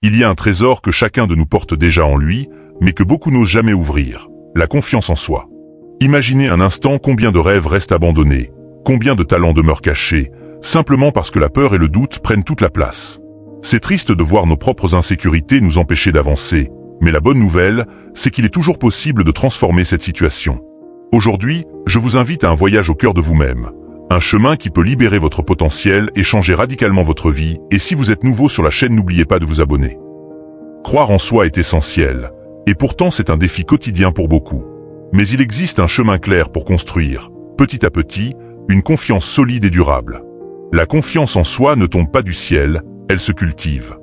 Il y a un trésor que chacun de nous porte déjà en lui, mais que beaucoup n'osent jamais ouvrir, la confiance en soi. Imaginez un instant combien de rêves restent abandonnés, combien de talents demeurent cachés, simplement parce que la peur et le doute prennent toute la place. C'est triste de voir nos propres insécurités nous empêcher d'avancer, mais la bonne nouvelle, c'est qu'il est toujours possible de transformer cette situation. Aujourd'hui, je vous invite à un voyage au cœur de vous-même, un chemin qui peut libérer votre potentiel et changer radicalement votre vie, et si vous êtes nouveau sur la chaîne, n'oubliez pas de vous abonner. Croire en soi est essentiel, et pourtant c'est un défi quotidien pour beaucoup. Mais il existe un chemin clair pour construire, petit à petit, une confiance solide et durable. La confiance en soi ne tombe pas du ciel, elle se cultive.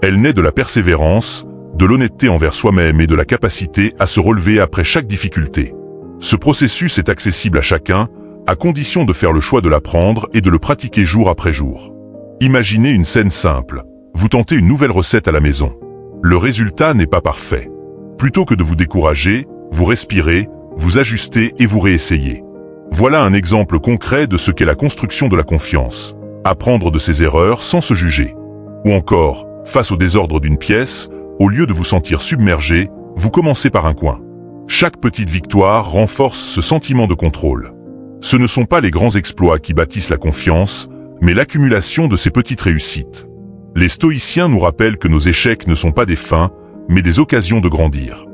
Elle naît de la persévérance, de l'honnêteté envers soi-même et de la capacité à se relever après chaque difficulté. Ce processus est accessible à chacun, à condition de faire le choix de l'apprendre et de le pratiquer jour après jour. Imaginez une scène simple. Vous tentez une nouvelle recette à la maison. Le résultat n'est pas parfait. Plutôt que de vous décourager, vous respirez, vous ajustez et vous réessayez. Voilà un exemple concret de ce qu'est la construction de la confiance. Apprendre de ses erreurs sans se juger. Ou encore, face au désordre d'une pièce, au lieu de vous sentir submergé, vous commencez par un coin. Chaque petite victoire renforce ce sentiment de contrôle. Ce ne sont pas les grands exploits qui bâtissent la confiance, mais l'accumulation de ces petites réussites. Les stoïciens nous rappellent que nos échecs ne sont pas des fins, mais des occasions de grandir.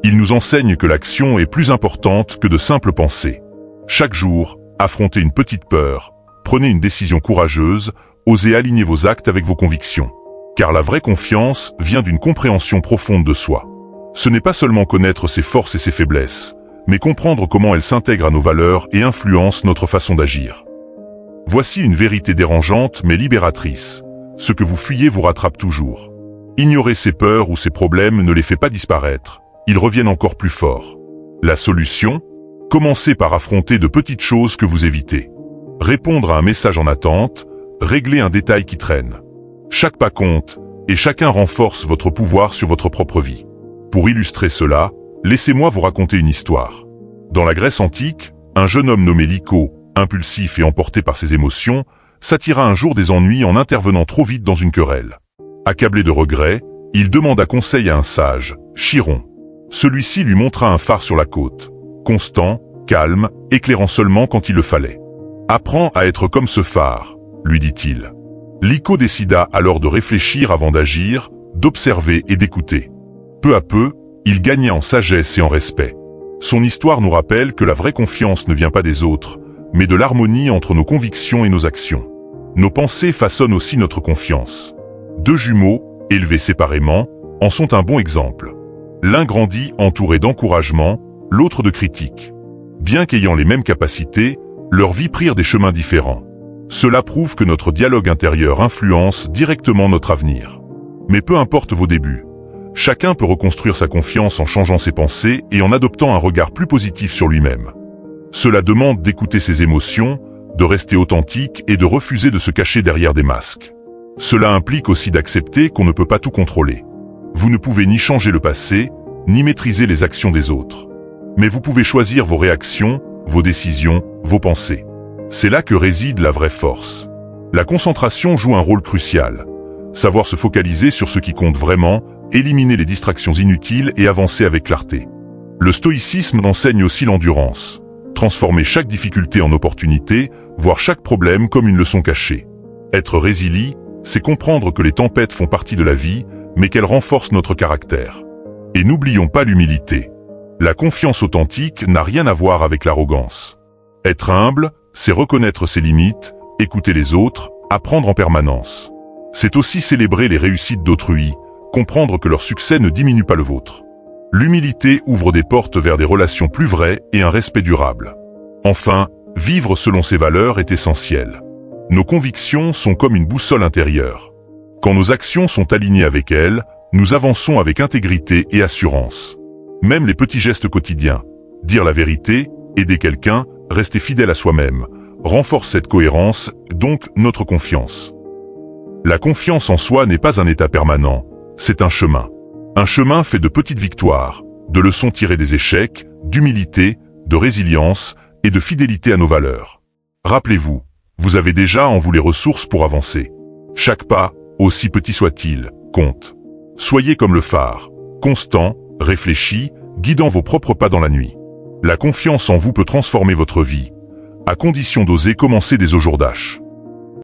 Ils nous enseignent que l'action est plus importante que de simples pensées. Chaque jour, affrontez une petite peur, prenez une décision courageuse, osez aligner vos actes avec vos convictions. Car la vraie confiance vient d'une compréhension profonde de soi. Ce n'est pas seulement connaître ses forces et ses faiblesses, mais comprendre comment elles s'intègrent à nos valeurs et influencent notre façon d'agir. Voici une vérité dérangeante mais libératrice. Ce que vous fuyez vous rattrape toujours. Ignorer ces peurs ou ces problèmes ne les fait pas disparaître, ils reviennent encore plus forts. La solution ? Commencez par affronter de petites choses que vous évitez. Répondre à un message en attente, régler un détail qui traîne. Chaque pas compte, et chacun renforce votre pouvoir sur votre propre vie. Pour illustrer cela, laissez-moi vous raconter une histoire. Dans la Grèce antique, un jeune homme nommé Lyco, impulsif et emporté par ses émotions, s'attira un jour des ennuis en intervenant trop vite dans une querelle. Accablé de regrets, il demanda conseil à un sage, Chiron. Celui-ci lui montra un phare sur la côte, constant, calme, éclairant seulement quand il le fallait. « Apprends à être comme ce phare », lui dit-il. Lyco décida alors de réfléchir avant d'agir, d'observer et d'écouter. Peu à peu, il gagna en sagesse et en respect. Son histoire nous rappelle que la vraie confiance ne vient pas des autres, mais de l'harmonie entre nos convictions et nos actions. Nos pensées façonnent aussi notre confiance. Deux jumeaux, élevés séparément, en sont un bon exemple. L'un grandit entouré d'encouragement, l'autre de critiques. Bien qu'ayant les mêmes capacités, leurs vies prirent des chemins différents. Cela prouve que notre dialogue intérieur influence directement notre avenir. Mais peu importe vos débuts, chacun peut reconstruire sa confiance en changeant ses pensées et en adoptant un regard plus positif sur lui-même. Cela demande d'écouter ses émotions, de rester authentique et de refuser de se cacher derrière des masques. Cela implique aussi d'accepter qu'on ne peut pas tout contrôler. Vous ne pouvez ni changer le passé, ni maîtriser les actions des autres. Mais vous pouvez choisir vos réactions, vos décisions, vos pensées. C'est là que réside la vraie force. La concentration joue un rôle crucial. Savoir se focaliser sur ce qui compte vraiment, éliminer les distractions inutiles et avancer avec clarté. Le stoïcisme enseigne aussi l'endurance. Transformer chaque difficulté en opportunité, voir chaque problème comme une leçon cachée. Être résilient, c'est comprendre que les tempêtes font partie de la vie, mais qu'elles renforcent notre caractère. Et n'oublions pas l'humilité. La confiance authentique n'a rien à voir avec l'arrogance. Être humble, c'est reconnaître ses limites, écouter les autres, apprendre en permanence. C'est aussi célébrer les réussites d'autrui, comprendre que leur succès ne diminue pas le vôtre. L'humilité ouvre des portes vers des relations plus vraies et un respect durable. Enfin, vivre selon ses valeurs est essentiel. Nos convictions sont comme une boussole intérieure. Quand nos actions sont alignées avec elles, nous avançons avec intégrité et assurance. Même les petits gestes quotidiens, dire la vérité, aider quelqu'un, rester fidèle à soi-même, renforcent cette cohérence, donc notre confiance. La confiance en soi n'est pas un état permanent, c'est un chemin. Un chemin fait de petites victoires, de leçons tirées des échecs, d'humilité, de résilience et de fidélité à nos valeurs. Rappelez-vous, vous avez déjà en vous les ressources pour avancer. Chaque pas, aussi petit soit-il, compte. Soyez comme le phare, constant, réfléchi, guidant vos propres pas dans la nuit. La confiance en vous peut transformer votre vie, à condition d'oser commencer dès au jour d'H.